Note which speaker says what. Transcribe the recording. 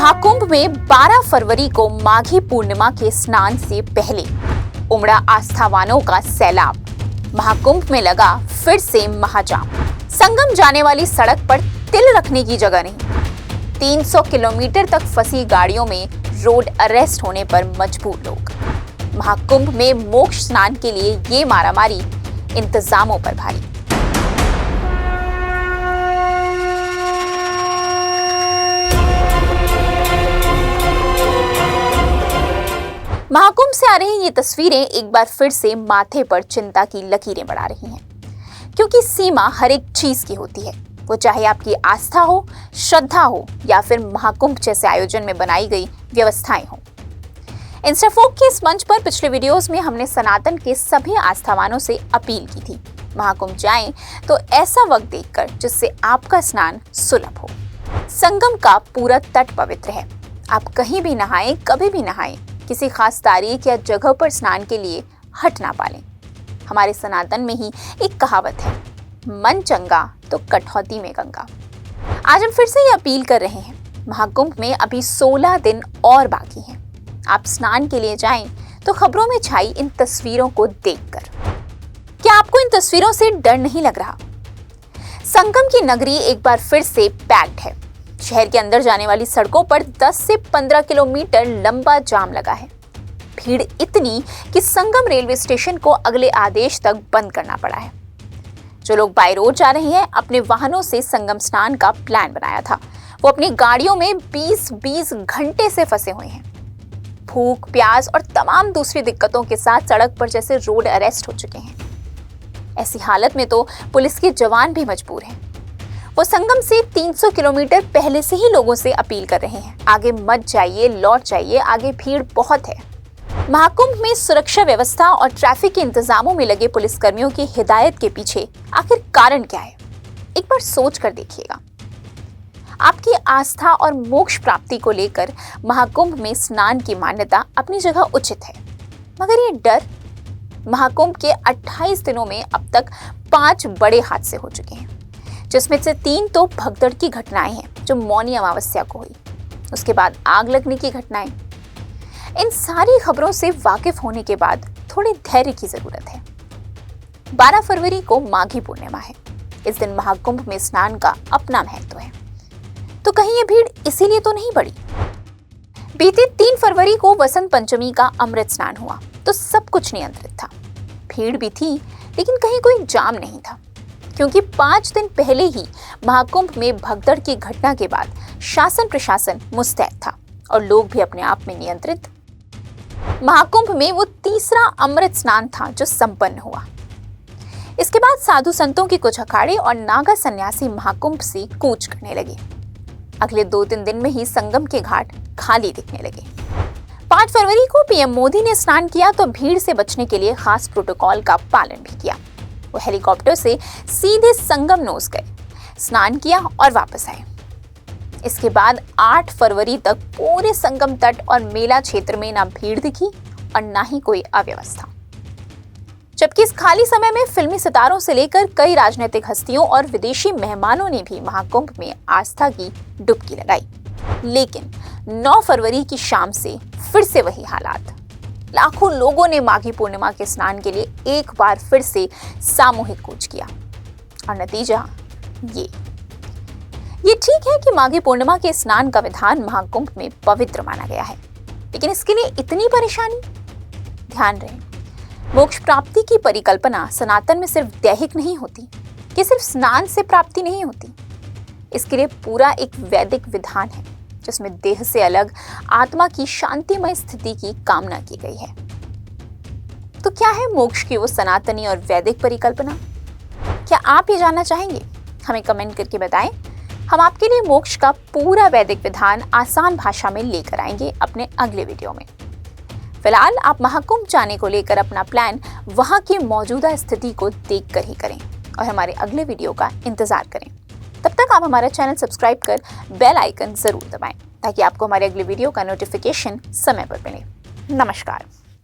Speaker 1: महाकुंभ में 12 फरवरी को माघी पूर्णिमा के स्नान से पहले उमड़ा आस्थावानों का सैलाब। महाकुंभ में लगा फिर से महाजाम। संगम जाने वाली सड़क पर तिल रखने की जगह नहीं। 300 किलोमीटर तक फंसी गाड़ियों में रोड अरेस्ट होने पर मजबूर लोग। महाकुंभ में मोक्ष स्नान के लिए ये मारामारी इंतजामों पर भारी। महाकुंभ से आ रही ये तस्वीरें एक बार फिर से माथे पर चिंता की लकीरें बढ़ा रही हैं, क्योंकि सीमा हर एक चीज की होती है, वो चाहे आपकी आस्था हो, श्रद्धा हो या फिर महाकुंभ जैसे आयोजन में बनाई गई व्यवस्थाएं हो। इंस्टाफोक के इस मंच पर पिछले वीडियोस में हमने सनातन के सभी आस्थावानों से अपील की थी, महाकुंभ जाएं तो ऐसा वक्त देखकर जिससे आपका स्नान सुलभ हो। संगम का पूरा तट पवित्र है, आप कहीं भी नहाएं, कभी भी नहाएं, किसी खास तारीख या जगह पर स्नान के लिए हट ना पालें। हमारे सनातन में ही एक कहावत है, मन चंगा तो कठौती में गंगा। आज हम फिर से ये अपील कर रहे हैं, महाकुंभ में अभी 16 दिन और बाकी हैं। आप स्नान के लिए जाएं तो खबरों में छाई इन तस्वीरों को देखकर क्या आपको इन तस्वीरों से डर नहीं लग रहा? संगम की नगरी एक बार फिर से पैक्ड है। शहर के अंदर जाने वाली सड़कों पर 10 से 15 किलोमीटर लंबा जाम लगा है। भीड़ इतनी कि संगम रेलवे स्टेशन को अगले आदेश तक बंद करना पड़ा है। जो लोग बाय रोड जा रहे हैं, अपने वाहनों से संगम स्नान का प्लान बनाया था, वो अपनी गाड़ियों में 20-20 घंटे से फंसे हुए हैं। भूख, प्यास और तमाम दूसरी दिक्कतों के साथ सड़क पर जैसे रोड अरेस्ट हो चुके हैं। ऐसी हालत में तो पुलिस के जवान भी मजबूर हैं। वो संगम से 300 किलोमीटर पहले से ही लोगों से अपील कर रहे हैं, आगे मत जाइए, लौट जाइए, आगे भीड़ बहुत है। महाकुंभ में सुरक्षा व्यवस्था और ट्रैफिक के इंतजामों में लगे पुलिसकर्मियों की हिदायत के पीछे आखिर कारण क्या है? एक बार सोच कर देखिएगा। आपकी आस्था और मोक्ष प्राप्ति को लेकर महाकुंभ में स्नान की मान्यता अपनी जगह उचित है, मगर ये डर। महाकुंभ के 28 दिनों में अब तक 5 बड़े हादसे हो चुके हैं, जिसमें से 3 तो भगदड़ की घटनाएं हैं जो मौनी अमावस्या को हुई, उसके बाद आग लगने की घटनाएं। इन सारी खबरों से वाकिफ होने के बाद थोड़े धैर्य की जरूरत है। 12 फरवरी को माघी पूर्णिमा है। इस दिन महाकुंभ में स्नान का अपना महत्व है, तो कहीं ये भीड़ इसीलिए तो नहीं बढ़ी? बीते 3 फरवरी को वसंत पंचमी का अमृत स्नान हुआ तो सब कुछ नियंत्रित था। भीड़ भी थी, लेकिन कहीं कोई जाम नहीं था, क्योंकि 5 दिन पहले ही महाकुंभ में भगदड़ की घटना के बाद शासन प्रशासन मुस्तैद था और लोग भी अपने आप में नियंत्रित। महाकुंभ में वो तीसरा अमृत स्नान था जो संपन्न हुआ। इसके बाद साधु संतों के कुछ अखाड़े और नागा सन्यासी महाकुंभ से कूच करने लगे। अगले 2-3 दिन में ही संगम के घाट खाली दिखने लगे। 5 फरवरी को पीएम मोदी ने स्नान किया तो भीड़ से बचने के लिए खास प्रोटोकॉल का पालन भी किया। वो हेलीकॉप्टर से सीधे संगम नोस गए, स्नान किया और वापस आए। इसके बाद 8 फरवरी तक पूरे संगम तट और मेला क्षेत्र में ना भीड़ दिखी और ना ही कोई अव्यवस्था। जबकि इस खाली समय में फिल्मी सितारों से लेकर कई राजनीतिक हस्तियों और विदेशी मेहमानों ने भी महाकुंभ में आस्था की डुबकी लगाई। लेकिन 9 फरवरी की शाम से फिर से वही हालात। लाखों लोगों ने माघी पूर्णिमा के स्नान के लिए एक बार फिर से सामूहिक कूच किया और नतीजा ये ठीक है कि माघी पूर्णिमा के स्नान का विधान महाकुंभ में पवित्र माना गया है, लेकिन इसके लिए इतनी परेशानी? ध्यान रहे, मोक्ष प्राप्ति की परिकल्पना सनातन में सिर्फ दैहिक नहीं होती, कि सिर्फ स्नान से प्राप्ति नहीं होती। इसके लिए पूरा एक वैदिक विधान है, जिसमें देह से अलग आत्मा की शांतिमय स्थिति की कामना की गई है। तो क्या है मोक्ष की वो सनातनी और वैदिक परिकल्पना? क्या आप ये जानना चाहेंगे? हमें कमेंट करके बताएं। हम आपके लिए मोक्ष का पूरा वैदिक विधान आसान भाषा में लेकर आएंगे अपने अगले वीडियो में। फिलहाल आप महाकुंभ जाने को लेकर अपना प्लान वहां की मौजूदा स्थिति को देखकर ही करें और हमारे अगले वीडियो का इंतजार करें। तब तक आप हमारा चैनल सब्सक्राइब कर बेल आइकन जरूर दबाएं, ताकि आपको हमारे अगले वीडियो का नोटिफिकेशन समय पर मिले। नमस्कार।